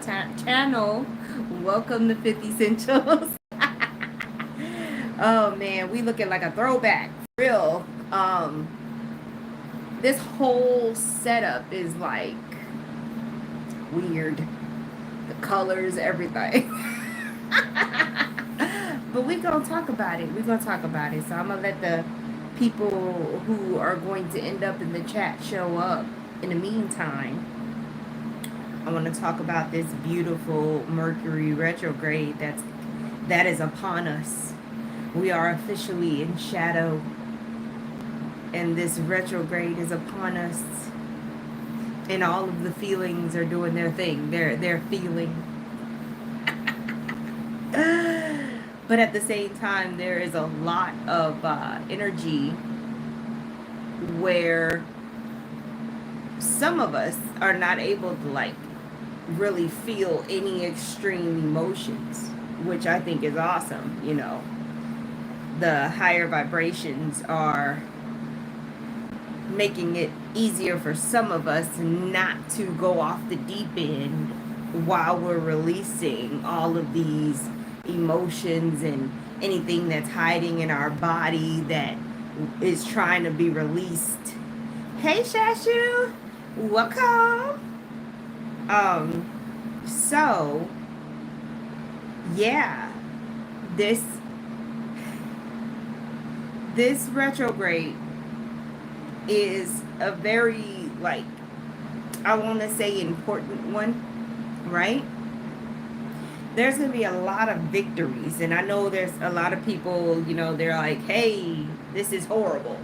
channel. Welcome to 50 Essentials. Oh man, we looking like a throwback. For real. This whole setup is like weird. The colors, everything. But we're gonna talk about it. We're gonna talk about it. So I'm gonna let the people who are going to end up in the chat show up. In the meantime, I want to talk about this beautiful Mercury retrograde that is upon us. We are officially in shadow, and this retrograde is upon us. And all of the feelings are doing their thing. They're feeling. But at the same time, there is a lot of energy where some of us are not able to really feel any extreme emotions, which I think is awesome. The higher vibrations are making it easier for some of us not to go off the deep end while we're releasing all of these emotions and anything that's hiding in our body that is trying to be released. Hey Shashu, welcome. So yeah, this retrograde is a very, I want to say, important one, right? There's going to be a lot of victories, and I know there's a lot of people, they're like, hey, this is horrible.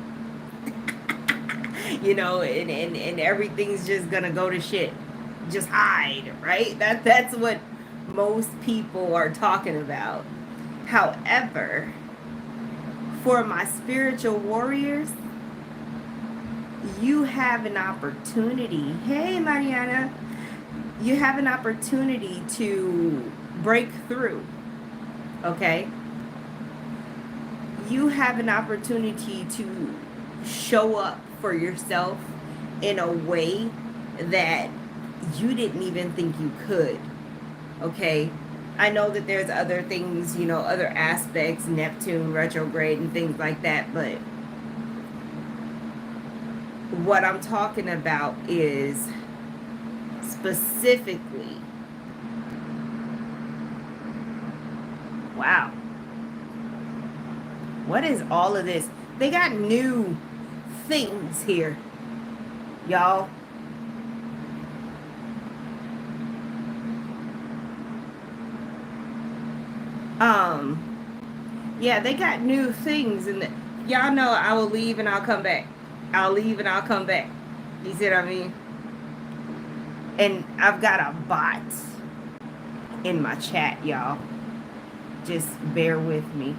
And everything's just going to go to shit. Just hide, right? That's what most people are talking about. However, for my spiritual warriors, you have an opportunity. Hey, Mariana. You have an opportunity to break through. Okay? You have an opportunity to show up for yourself in a way that you didn't even think you could. Okay? I know that there's other things, other aspects, Neptune retrograde and things like that, but what I'm talking about is specifically, wow, what is all of this? They got new things here, y'all. Yeah, they got new things, and y'all know I will leave and I'll come back. I'll leave and I'll come back. You see what I mean? And I've got a bot in my chat, y'all. Just bear with me.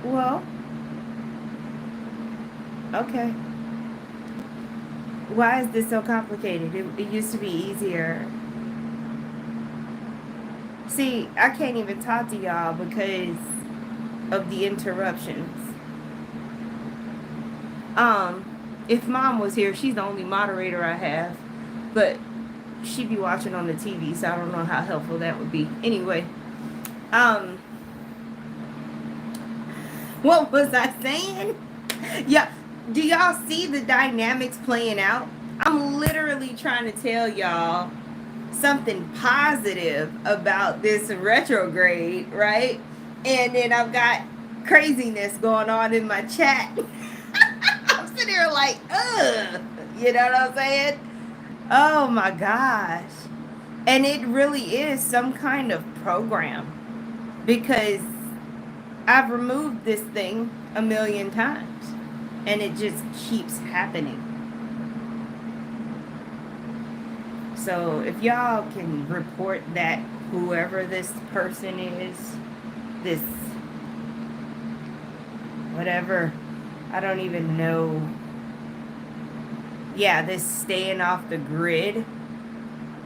Well, okay. Why is this so complicated? It used to be easier. See, I can't even talk to y'all because of the interruptions. If mom was here, she's the only moderator I have, but she'd be watching on the TV, so I don't know how helpful that would be. Anyway, what was I saying? Yeah, do y'all see the dynamics playing out? I'm literally trying to tell y'all something positive about this retrograde, right? And then I've got craziness going on in my chat. I'm sitting here like, ugh, you know what I'm saying? Oh my gosh. And it really is some kind of program, because I've removed this thing a million times and it just keeps happening. So if y'all can report that whoever this person is, this whatever, I don't even know. Yeah, this staying off the grid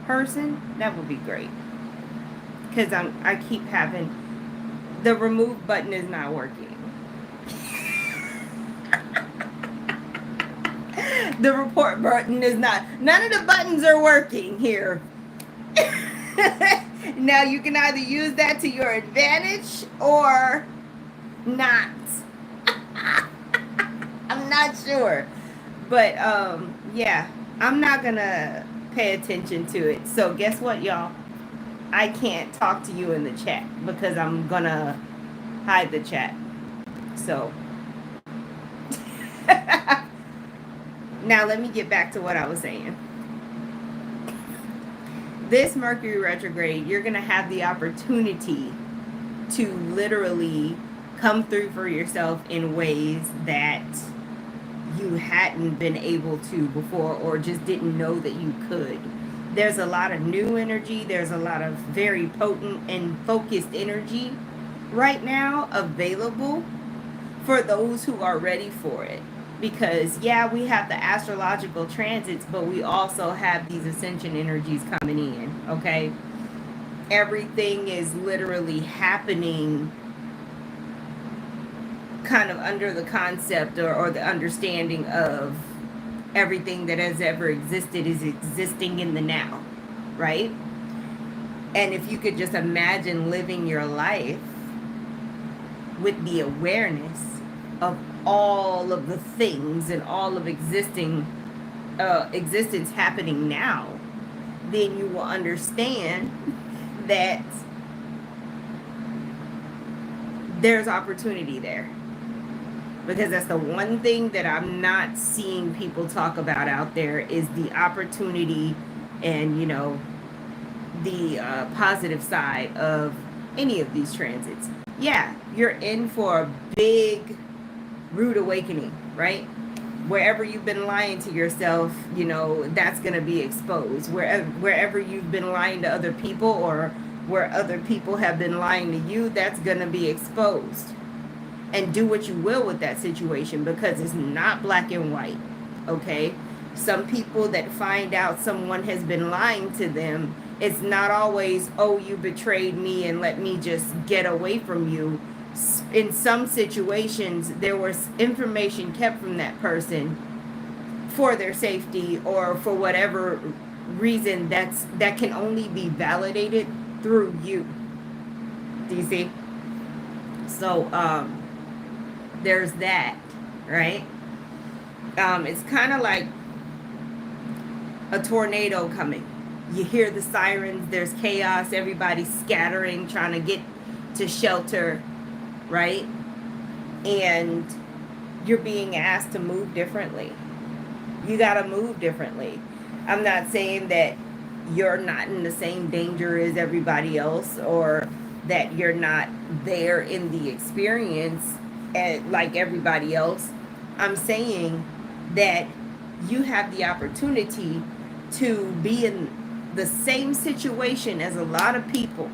person, that would be great. Because I keep having, the remove button is not working. The report button is not. None of the buttons are working here. Now you can either use that to your advantage or not. I'm not sure. But yeah, I'm not gonna pay attention to it. So guess what, y'all? I can't talk to you in the chat because I'm gonna hide the chat. So now let me get back to what I was saying. This Mercury retrograde, you're going to have the opportunity to literally come through for yourself in ways that you hadn't been able to before or just didn't know that you could. There's a lot of new energy. There's a lot of very potent and focused energy right now available for those who are ready for it. Because, yeah, we have the astrological transits, but we also have these ascension energies coming in, okay? Everything is literally happening kind of under the concept or the understanding of everything that has ever existed is existing in the now, right? And if you could just imagine living your life with the awareness of all of the things and all of existence happening now, then you will understand that there's opportunity there. Because that's the one thing that I'm not seeing people talk about out there is the opportunity and, you know, the positive side of any of these transits. Yeah, you're in for a big rude awakening, right? Wherever you've been lying to yourself, you know, that's going to be exposed. Wherever you've been lying to other people or where other people have been lying to you, that's going to be exposed. And do what you will with that situation because it's not black and white, okay? Some people that find out someone has been lying to them, it's not always, oh, you betrayed me and let me just get away from you. In some situations, there was information kept from that person for their safety or for whatever reason that can only be validated through you. Do you see? So, there's that, right? It's kind of like a tornado coming. You hear the sirens, there's chaos, everybody's scattering, trying to get to shelter, right? And you're being asked to move differently. You got to move differently. I'm not saying that you're not in the same danger as everybody else or that you're not there in the experience like everybody else. I'm saying that you have the opportunity to be in the same situation as a lot of people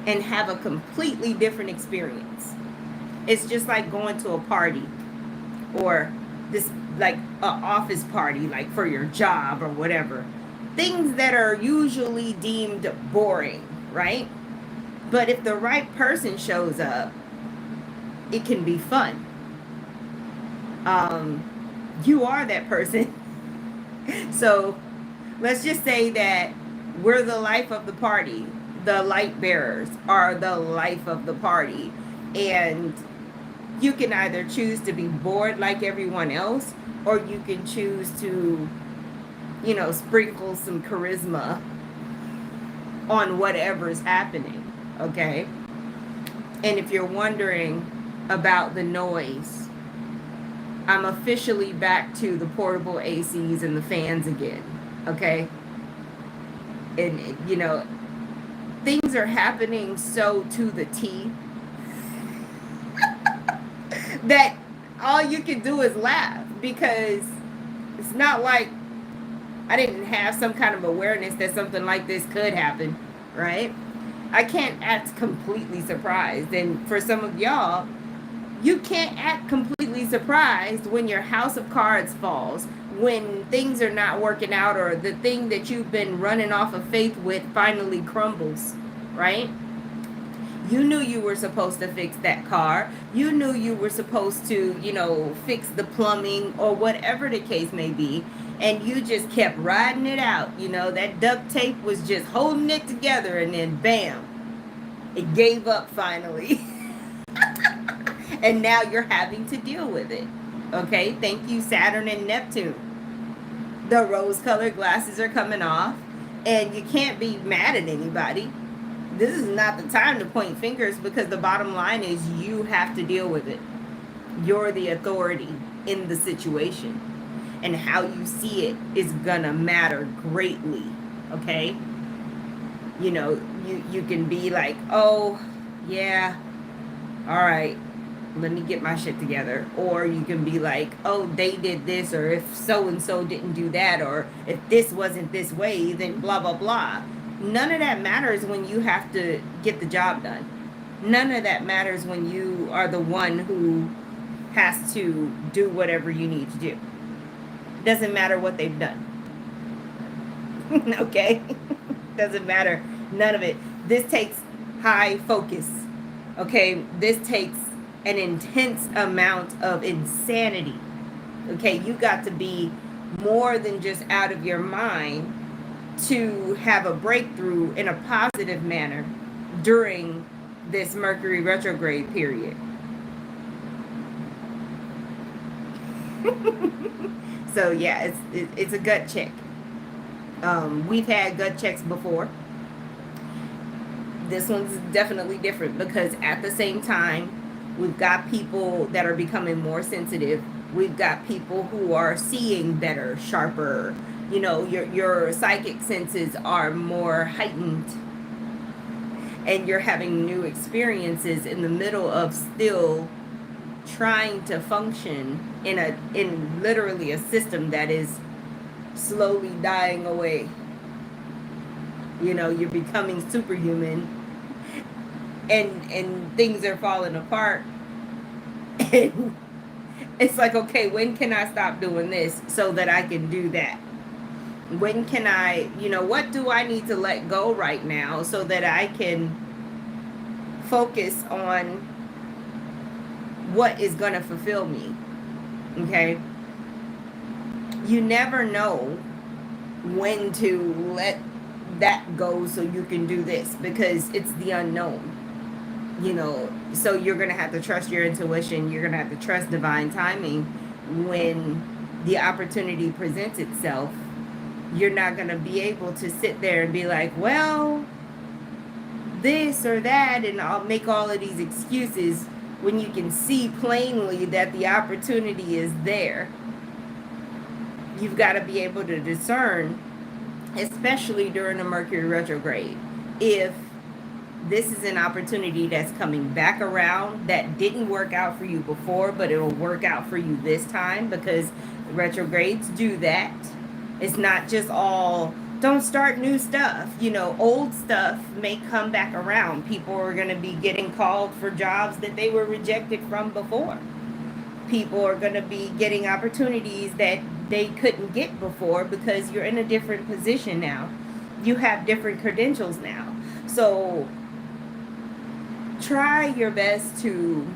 and have a completely different experience. It's just like going to a party or this like an office party, like for your job or whatever. Things that are usually deemed boring, right? But if the right person shows up, it can be fun. You are that person. So let's just say that we're the life of the party. The light bearers are the life of the party. And you can either choose to be bored like everyone else, or you can choose to, you know, sprinkle some charisma on whatever's happening. Okay? And if you're wondering about the noise, I'm officially back to the portable ACs and the fans again, okay? And, you know, things are happening so to the T that all you can do is laugh because it's not like I didn't have some kind of awareness that something like this could happen, right? I can't act completely surprised. And for some of y'all, you can't act completely surprised when your house of cards falls, when things are not working out, or the thing that you've been running off of faith with finally crumbles, right? You knew you were supposed to fix that car. You knew you were supposed to, fix the plumbing or whatever the case may be. And you just kept riding it out. That duct tape was just holding it together, and then bam, it gave up finally. And now you're having to deal with it. Okay, thank you, Saturn and Neptune. The rose-colored glasses are coming off, and you can't be mad at anybody. This is not the time to point fingers, because the bottom line is you have to deal with it. You're the authority in the situation, and how you see it is gonna matter greatly. Okay, you can be like, oh yeah, all right, let me get my shit together. Or you can be like, oh, they did this, or if so and so didn't do that, or if this wasn't this way, then blah blah blah. None of that matters when you have to get the job done. None of that matters when you are the one who has to do whatever you need to do. Doesn't matter what they've done. Okay? Doesn't matter. None of it. This takes high focus. Okay? This takes an intense amount of insanity. Okay? You got to be more than just out of your mind to have a breakthrough in a positive manner during this Mercury retrograde period. So yeah, it's a gut check. We've had gut checks before. This one's definitely different, because at the same time, we've got people that are becoming more sensitive. We've got people who are seeing better, sharper. Your psychic senses are more heightened, and you're having new experiences in the middle of still trying to function in literally a system that is slowly dying away. You're becoming superhuman, and things are falling apart. And it's like, okay, when can I stop doing this so that I can do that? When can I, what do I need to let go right now so that I can focus on what is going to fulfill me? Okay? You never know when to let that go so you can do this, because it's the unknown. So you're going to have to trust your intuition. You're going to have to trust divine timing. When the opportunity presents itself, you're not going to be able to sit there and be like, well, this or that, and I'll make all of these excuses, when you can see plainly that the opportunity is there. You've got to be able to discern, especially during a Mercury retrograde, if this is an opportunity that's coming back around that didn't work out for you before, but it'll work out for you this time, because retrogrades do that. It's not just all, don't start new stuff. Old stuff may come back around. People are going to be getting called for jobs that they were rejected from before. People are going to be getting opportunities that they couldn't get before, because you're in a different position now. You have different credentials now. So try your best to,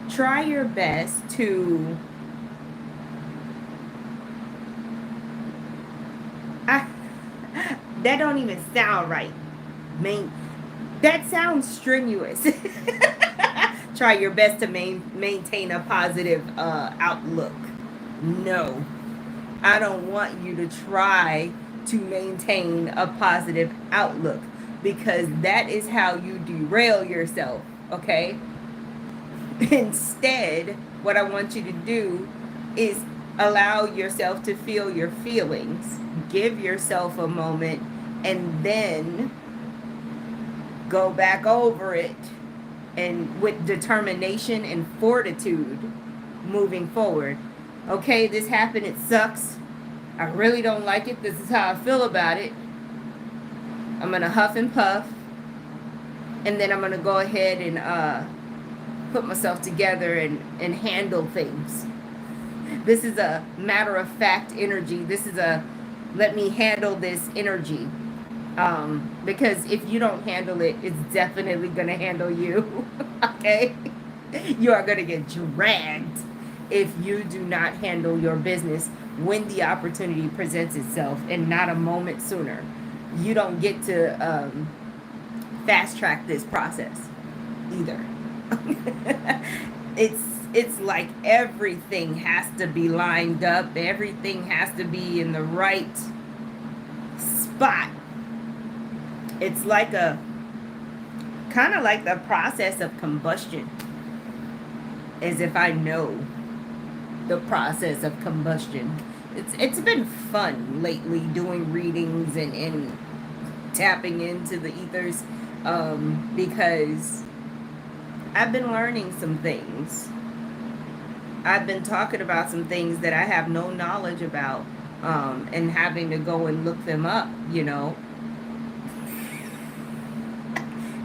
try your best to, that don't even sound right. That sounds strenuous. Try your best to maintain a positive outlook. No, I don't want you to try to maintain a positive outlook, because that is how you derail yourself, okay? Instead, what I want you to do is allow yourself to feel your feelings. Give yourself a moment, and then go back over it, and with determination and fortitude moving forward. Okay, this happened, it sucks. I really don't like it. This is how I feel about it. I'm going to huff and puff, and then I'm going to go ahead and put myself together and handle things. This is a matter of fact energy. This is a let me handle this energy. Because if you don't handle it, it's definitely going to handle you. Okay? You are going to get dragged if you do not handle your business when the opportunity presents itself and not a moment sooner. You don't get to fast track this process either. it's it's like everything has to be lined up, everything has to be in the right spot. It's like a kind of like the process of combustion, as if I know the process of combustion. It's been fun lately doing readings and tapping into the ethers, because I've been learning some things. I've been talking about some things that I have no knowledge about, and having to go and look them up,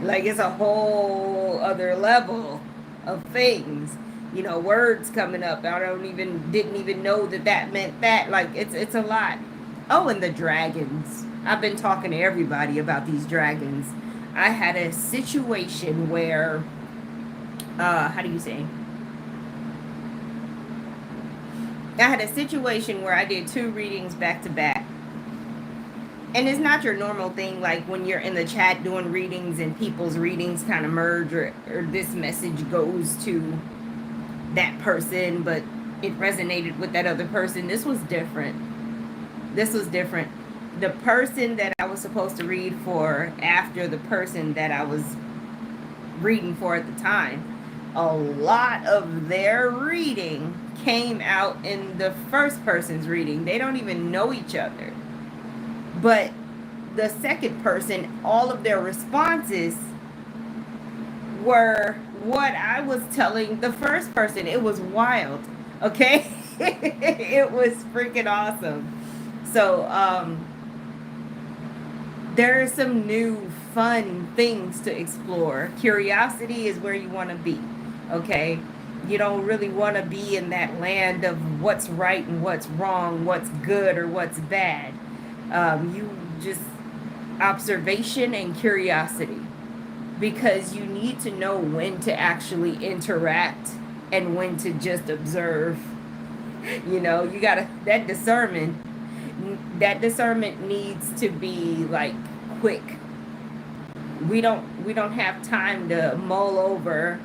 like it's a whole other level of things, words coming up. Didn't even know that meant that. Like it's a lot. Oh, and the dragons. I've been talking to everybody about these dragons. I had a situation where, how do you say? I had a situation where I did 2 readings back to back. And it's not your normal thing, like when you're in the chat doing readings and people's readings kind of merge, or this message goes to that person, but it resonated with that other person. This was different. The person that I was supposed to read for after the person that I was reading for at the time, a lot of their reading came out in the first person's reading. They don't even know each other. But the second person, all of their responses were what I was telling the first person. It was wild, okay? It was freaking awesome. So, there are some new fun things to explore. Curiosity is where you want to be, okay? You don't really want to be in that land of what's right and what's wrong, what's good or what's bad. You just observation and curiosity, because you need to know when to actually interact and when to just observe. You gotta, that discernment needs to be like quick. We don't have time to mull over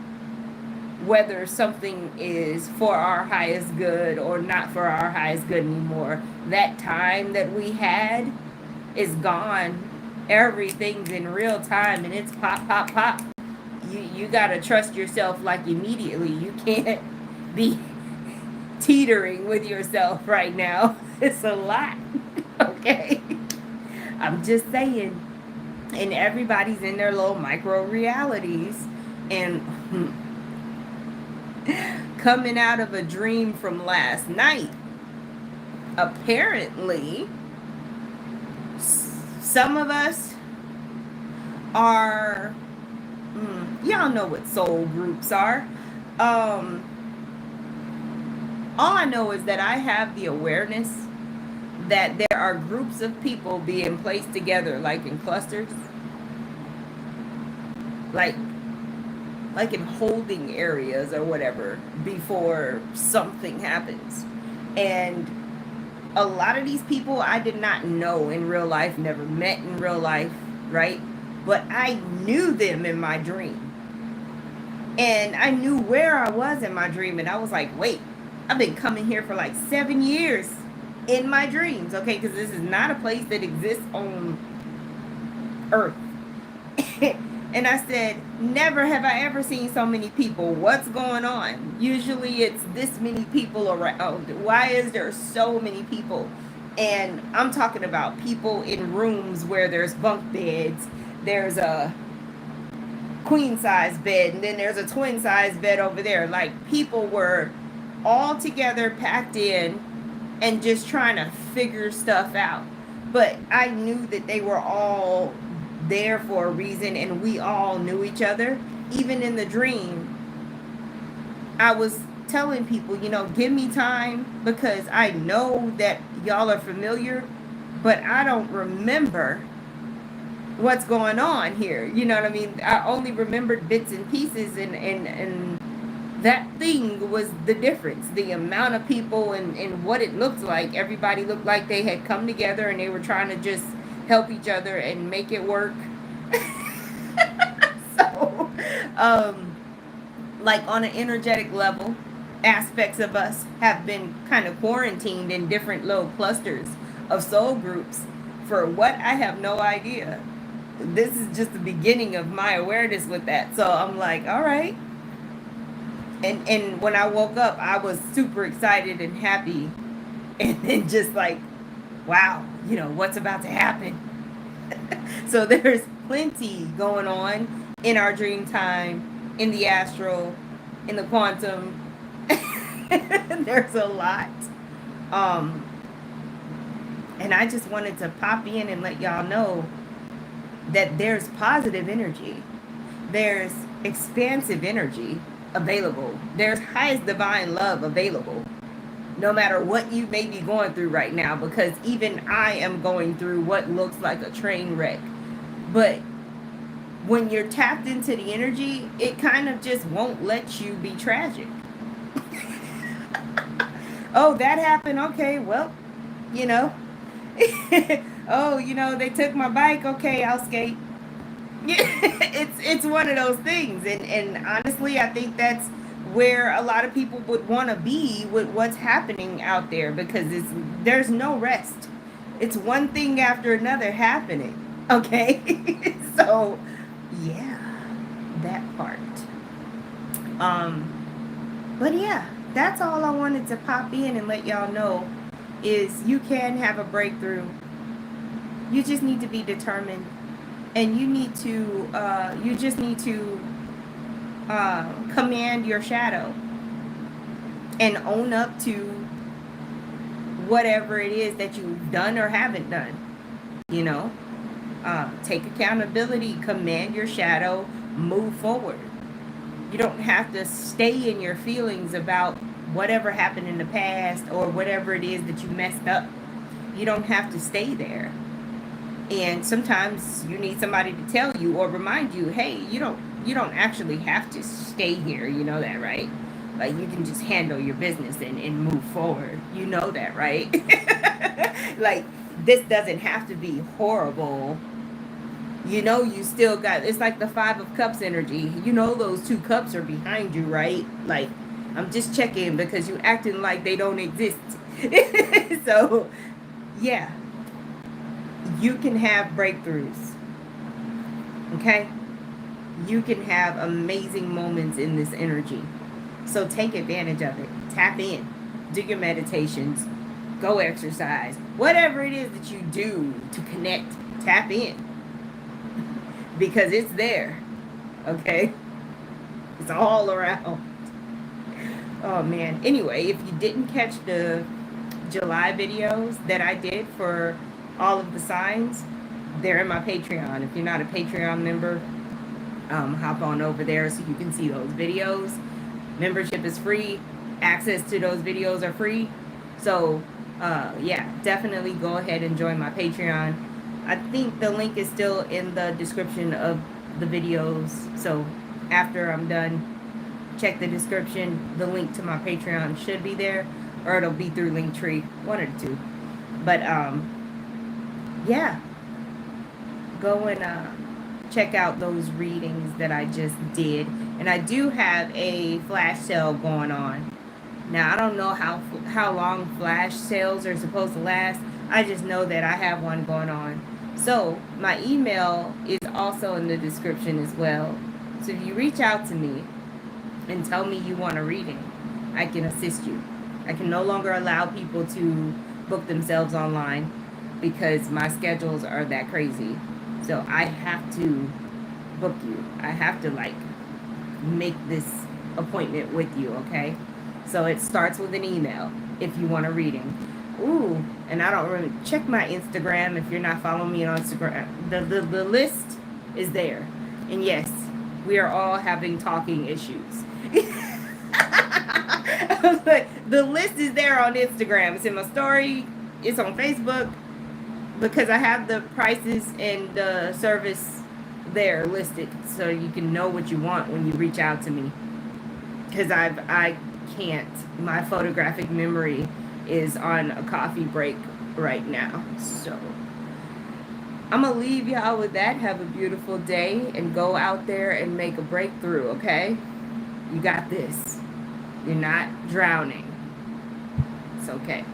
whether something is for our highest good or not for our highest good anymore. That time that we had is gone. Everything's in real time and it's pop, pop, pop. You gotta trust yourself like immediately. You can't be teetering with yourself right now. It's a lot. Okay? I'm just saying. And everybody's in their little micro realities. And coming out of a dream from last night, apparently some of us are, y'all know what soul groups are. All I know is that I have the awareness that there are groups of people being placed together, like in clusters, like in holding areas or whatever, before something happens. And a lot of these people I did not know in real life, never met in real life, right? But I knew them in my dream. And I knew where I was in my dream. And I was like, wait, I've been coming here for like 7 years in my dreams, okay? Because this is not a place that exists on Earth. And I said, never have I ever seen so many people. What's going on? Usually it's this many people around. Why is there so many people? And I'm talking about people in rooms where there's bunk beds. There's a queen size bed, and then there's a twin size bed over there. Like, people were all together, packed in, and just trying to figure stuff out. But I knew that they were all there for a reason, and we all knew each other. Even in the dream, I was telling people, give me time, because I know that y'all are familiar, but I don't remember what's going on here. You know what I mean? I only remembered bits and pieces, and that thing was the difference. The amount of people and what it looked like. Everybody looked like they had come together and they were trying to just help each other and make it work. So, like on an energetic level, aspects of us have been kind of quarantined in different little clusters of soul groups for what I have no idea. This is just the beginning of my awareness with that. So I'm like, all right. And when I woke up, I was super excited and happy, and then just like, wow, what's about to happen. So there's plenty going on in our dream time, in the astral, in the quantum. There's a lot. Um, and I just wanted to pop in and let y'all know that there's positive energy. There's expansive energy available. There's highest divine love available. No matter what you may be going through right now, because even I am going through what looks like a train wreck. But when you're tapped into the energy, it kind of just won't let you be tragic. Oh, that happened. Okay, well, you know. Oh, they took my bike. Okay, I'll skate. Yeah, it's one of those things, and honestly, I think that's where a lot of people would want to be with what's happening out there, because there's no rest. It's one thing after another happening. Okay, so yeah, that part. But yeah, that's all I wanted to pop in and let y'all know is you can have a breakthrough. You just need to be determined, and you just need to command your shadow and own up to whatever it is that you've done or haven't done. Take accountability, command your shadow, move forward. You don't have to stay in your feelings about whatever happened in the past or whatever it is that you messed up. You don't have to stay there. And sometimes you need somebody to tell you or remind you, hey, you don't actually have to stay here. You know that, right? Like, you can just handle your business and move forward. You know that, right? Like, this doesn't have to be horrible. You still got, it's like the 5 of Cups energy. Those 2 cups are behind you, right? Like, I'm just checking because you acting like they don't exist. So, yeah. You can have breakthroughs. Okay? You can have amazing moments in this energy. So take advantage of it. Tap in. Do your meditations. Go exercise. Whatever it is that you do to connect, tap in. Because it's there. Okay? It's all around. Oh, man. Anyway, if you didn't catch the July videos that I did for all of the signs, they're in my Patreon. If you're not a Patreon member, hop on over there so you can see those videos. Membership is free. Access to those videos are free. So, yeah, definitely go ahead and join my Patreon. I think the link is still in the description of the videos. So, after I'm done, check the description. The link to my Patreon should be there, or it'll be through Linktree, one or two. But, yeah, go and check out those readings that I just did. And I do have a flash sale going on. Now, I don't know how long flash sales are supposed to last. I just know that I have one going on. So, my email is also in the description as well. So, if you reach out to me and tell me you want a reading, I can assist you. I can no longer allow people to book themselves online because my schedules are that crazy. So I have to book you. I have to make this appointment with you, okay? So it starts with an email if you want a reading. Ooh, and I don't really check my Instagram if you're not following me on Instagram. The list is there. And yes, we are all having talking issues. But the list is there on Instagram. It's in my story. It's on Facebook. because I have the prices and the service there listed, so you can know what you want when you reach out to me. Because I can't. My photographic memory is on a coffee break right now. So I'm gonna leave y'all with that. Have a beautiful day and go out there and make a breakthrough. Okay, you got this. You're not drowning. It's okay.